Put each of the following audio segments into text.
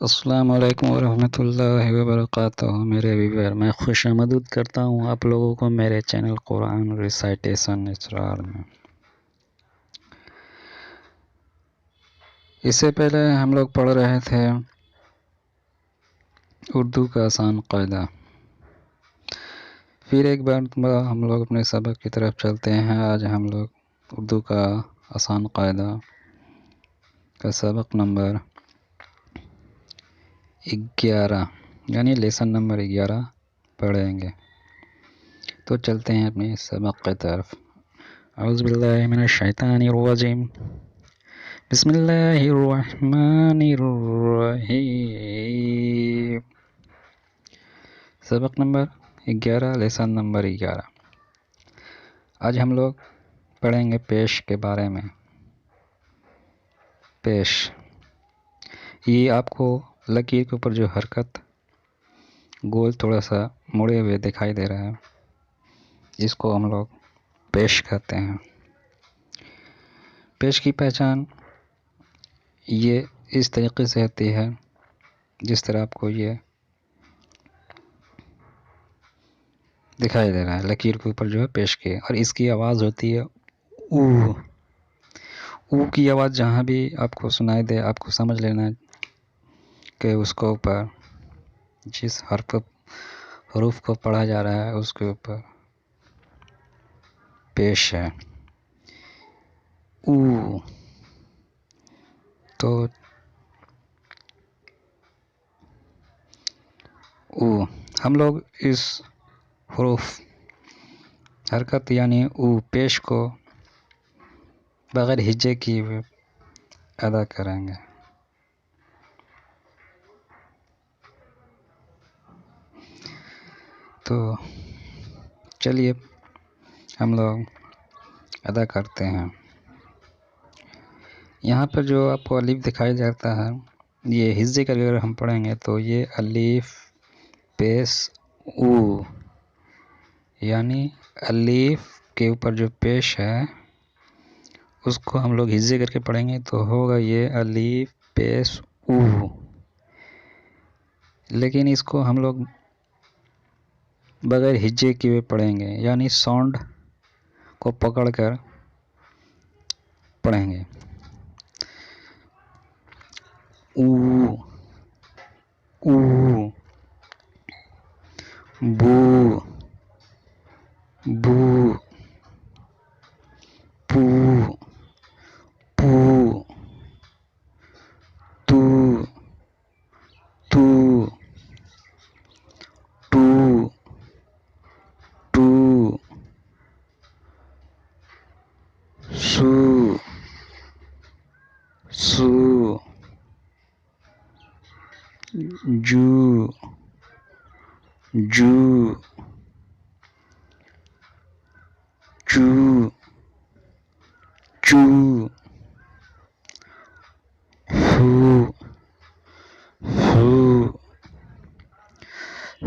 السلام علیکم ورحمۃ اللہ وبرکاتہ میرے ویور، میں خوش آمدید کرتا ہوں آپ لوگوں کو میرے چینل قرآن ریسائٹیشن اسرار میں۔ اس سے پہلے ہم لوگ پڑھ رہے تھے اردو کا آسان قاعدہ۔ پھر ایک بار ہم لوگ اپنے سبق کی طرف چلتے ہیں۔ آج ہم لوگ اردو کا آسان قاعدہ کا سبق نمبر 11 یعنی لیسن نمبر 11 پڑھیں گے۔ تو چلتے ہیں اپنے سبق کی طرف۔ اعوذ باللہ من الشیطان الرجیم، بسم اللہ الرحمن الرحیم۔ سبق نمبر 11، لیسن نمبر 11۔ آج ہم لوگ پڑھیں گے پیش کے بارے میں۔ پیش، یہ آپ کو لکیر کے اوپر جو حرکت گول تھوڑا سا مڑے ہوئے دکھائی دے رہا ہے، اس کو ہم لوگ پیش کہتے ہیں۔ پیش کی پہچان یہ اس طریقے سے ہوتی ہے جس طرح آپ کو یہ دکھائی دے رہا ہے، لکیر کے اوپر جو ہے پیش کی، اور اس کی آواز ہوتی ہے او۔ او کی آواز جہاں بھی آپ کو سنائی دے، آپ کو سمجھ لینا کہ اس کو اوپر جس حروف کو پڑھا جا رہا ہے اس کے اوپر پیش ہے، او۔ تو او ہم لوگ اس حروف حرکت یعنی او پیش کو بغیر ہجے کی ادا کریں گے۔ تو چلیے ہم لوگ ادا کرتے ہیں۔ یہاں پر جو آپ کو الف دکھائی جاتا ہے، یہ ہجے کا اگر ہم پڑھیں گے تو یہ الف پیش او، یعنی الف کے اوپر جو پیش ہے اس کو ہم لوگ ہجے کر کے پڑھیں گے تو ہوگا یہ الف پیش او۔ لیکن اس کو ہم لوگ بغیر ہجے کیے پڑھیں گے، یعنی ساؤنڈ کو پکڑ کر پڑھیں گے۔ او، او، بو، بو، پو، پو، تو، تو، ٹو، ٹو، سو، سو، جو، جو، چو، چو، ہو، ہو،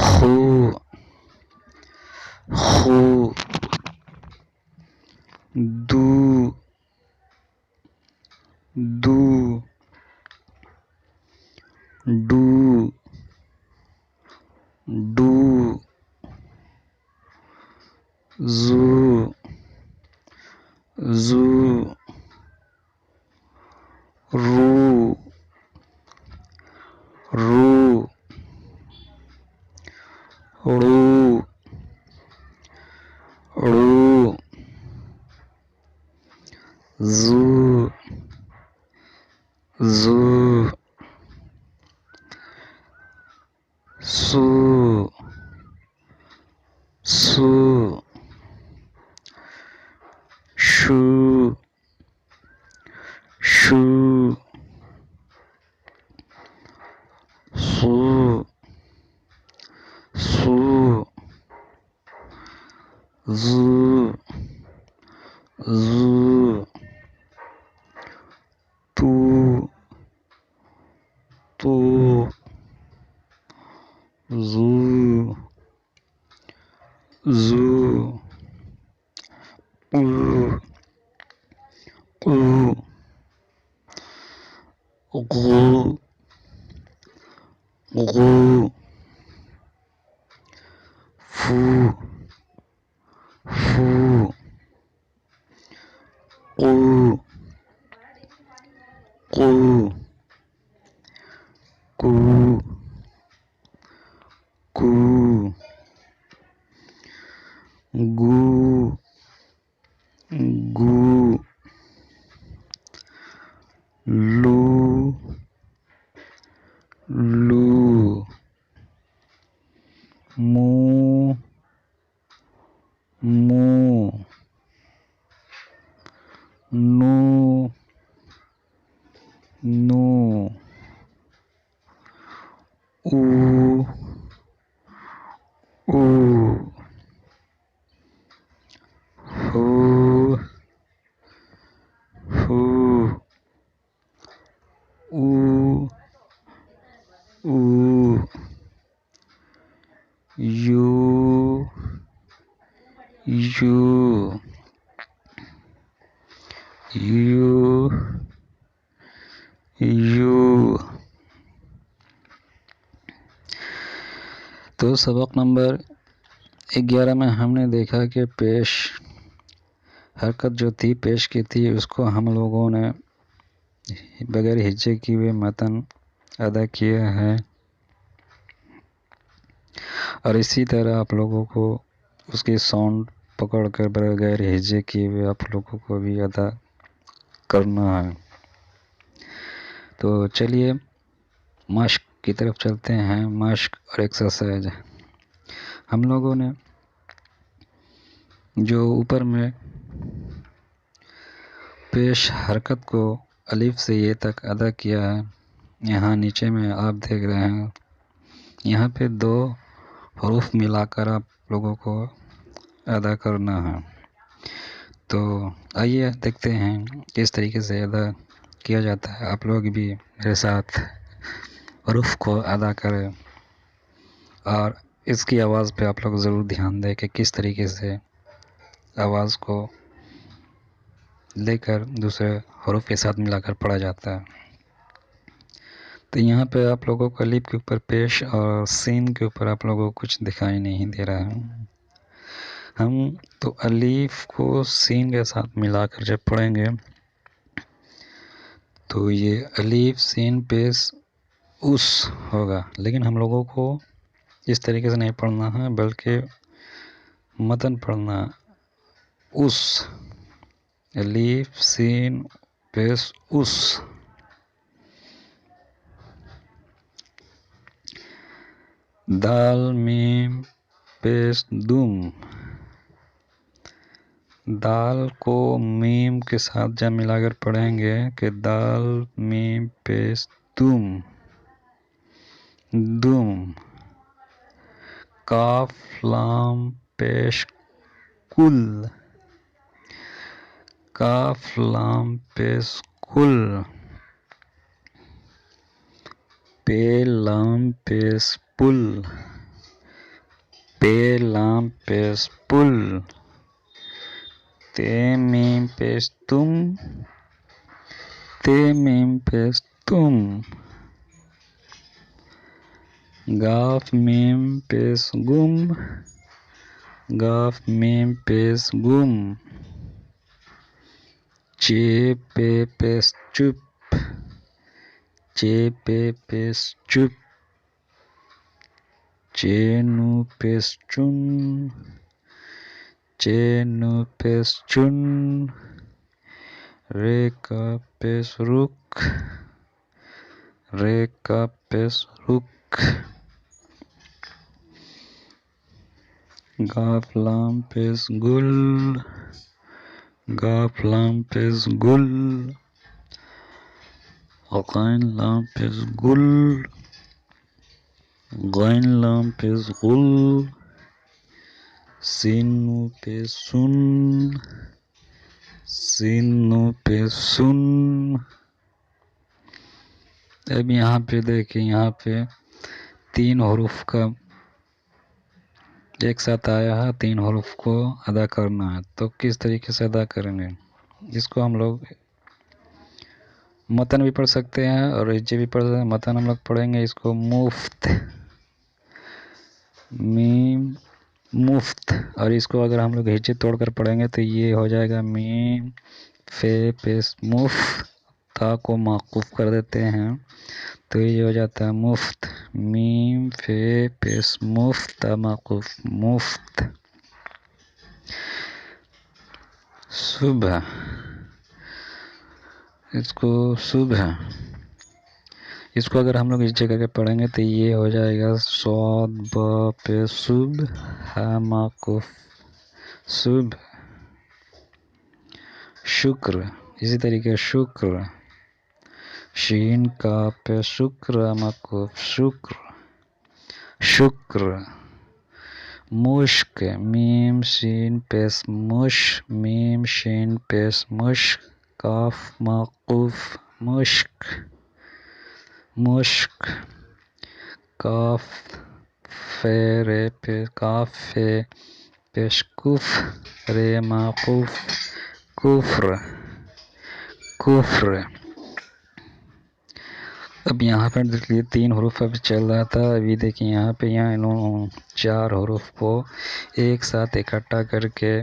خو، خو، دو، دو، ڈو، ڈو، زو، زو، رو، رو، رو، رو، زو، زو، سو، سو، شو، شو، سو، سو، زو، زو، تو، تو، زو، زو، او، او، غو، فو فو قو قو کو کو گو گو لو لو مو مو نو نو او او ہو ہو او او یو یو یو یو تو سبق نمبر 11 میں ہم نے دیکھا کہ پیش حرکت جو تھی پیش کی تھی اس کو ہم لوگوں نے بغیر ہجے کی ہوئے متن ادا کیا ہے، اور اسی طرح آپ لوگوں کو اس کی ساؤنڈ پکڑ کر بغیر ہجے کیے ہوئے آپ لوگوں کو بھی ادا کرنا ہے۔ تو چلیے مشق کی طرف چلتے ہیں، مشق اور ایکسرسائز۔ ہم لوگوں نے جو اوپر میں پیش حرکت کو الف سے یہ تک ادا کیا ہے، یہاں نیچے میں آپ دیکھ رہے ہیں یہاں پہ 2 حروف ملا کر آپ لوگوں کو ادا کرنا ہے۔ تو آئیے دیکھتے ہیں کس طریقے سے ادا کیا جاتا ہے، آپ لوگ بھی میرے ساتھ حروف کو ادا کریں، اور اس کی آواز پہ آپ لوگ ضرور دھیان دیں کہ کس طریقے سے آواز کو لے کر دوسرے حروف کے ساتھ ملا کر پڑھا جاتا ہے۔ تو یہاں پہ آپ لوگوں کو الف کے اوپر پیش اور سین کے اوپر آپ لوگوں کو کچھ دکھائی نہیں دے رہا ہے۔ ہم تو الف کو سین کے ساتھ ملا کر جب پڑھیں گے تو یہ الف سین پیش اس ہوگا، لیکن ہم لوگوں کو اس طریقے سے نہیں پڑھنا ہے بلکہ متن پڑھنا اس، الف سین پیش اس۔ دال میم پیش دم، دال کو میم کے ساتھ جب ملا کر پڑھیں گے کہ دال میم پیش دم دم۔ کاف لام پیش کل، کاف لام پیش کل۔ پے لام پیش پل، پے لام پیش پل۔ تے میم پیش تم، تے میم پیش تم۔ گاف میم پیش گم، گاف میم پیش گم۔ چے پے پیش چپ، چے پے پیش چپ۔ چے نو پیش چن، چے نو پیش چن۔ رے کا پیش رک، رے کا پیش رک۔ گاف لام پیش گل، گاف لام پیش گل۔ غین لام پیش گل، غین لام پیش غل۔ سین نو پیش سن، سین نو پیش سن۔ اب یہاں پہ دیکھیں، یہاں پہ 3 حروف کا ایک ساتھ آیا ہے، 3 حروف کو ادا کرنا ہے۔ تو کس طریقے سے ادا کریں گے، اس کو ہم لوگ متن بھی پڑھ سکتے ہیں اور ہجے بھی پڑھ سکتے ہیں۔ متن ہم لوگ پڑھیں گے اس کو مفت، میم مفت، اور اس کو اگر ہم لوگ ہجے توڑ کر پڑھیں گے تو یہ ہو جائے گا میم فے پیش مف، تا کو موقوف کر دیتے ہیں تو یہ ہو جاتا ہے مفت، میم فے پیش مفت تا موقوف مفت۔ صبح، اس کو صبح، اس کو اگر ہم لوگ اس جگہ کے پڑھیں گے تو یہ ہو جائے گا صاد با پہ صبح ہے موقوف صبح۔ شکر، اسی طریقے شکر، شین کا پہ شکر موقوف شکر شکر۔ مشک، میم شین پیش مش، میم شین پیش مش، کاف موقوف مشک مشک۔ کاف فے رے پہ کاف فے پیش کف، رے موقوف کفر کفر۔ اب یہاں پر دیکھیے 3 حروف اب چل رہا تھا، ابھی دیکھیں یہاں پہ انہوں 4 حروف کو ایک ساتھ اکٹھا کر کے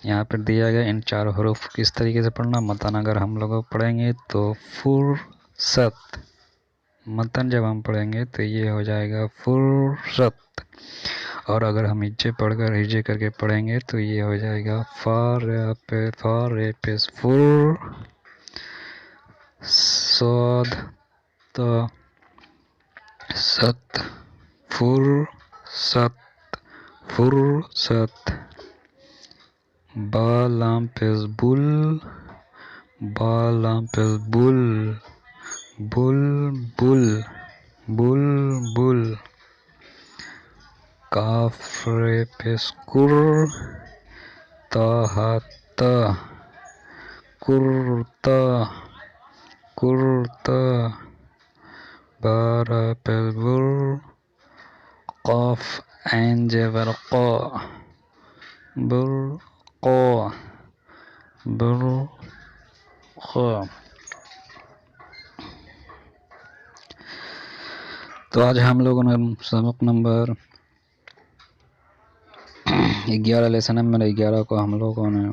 یہاں پر دیا گیا۔ ان 4 حروف کس طریقے سے پڑھنا، متن اگر ہم لوگ پڑھیں گے تو فرصت، متن جب ہم پڑھیں گے تو یہ ہو جائے گا فرصت، اور اگر ہم ہجے پڑھ کر ہجے کر کے پڑھیں گے تو یہ ہو جائے گا فار رے پیس فر صاد تا ست فرصت فرصت۔ با لام پیس بل، با لام پیس بل بل بل بل بل۔ کاف رے پیس کر، تا تا کرتا کرتا۔ بارہ پیس بر، قاف عین زبر قا برقا برقا۔ تو آج ہم لوگوں نے سبق نمبر 11 لیسن نمبر 11 کو ہم لوگوں نے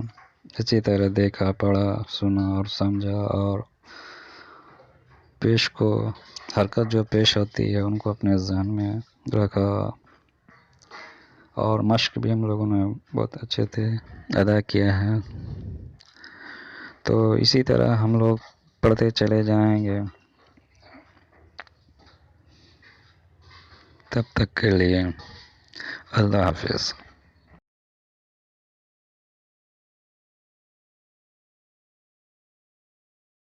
اچھی طرح دیکھا، پڑھا، سنا اور سمجھا، اور پیش کو حرکت جو پیش ہوتی ہے ان کو اپنے ذہن میں رکھا، اور مشق بھی ہم لوگوں نے بہت اچھے سے ادا کیا ہے۔ تو اسی طرح ہم لوگ پڑھتے چلے جائیں گے، تب تک کے لیے اللہ حافظ۔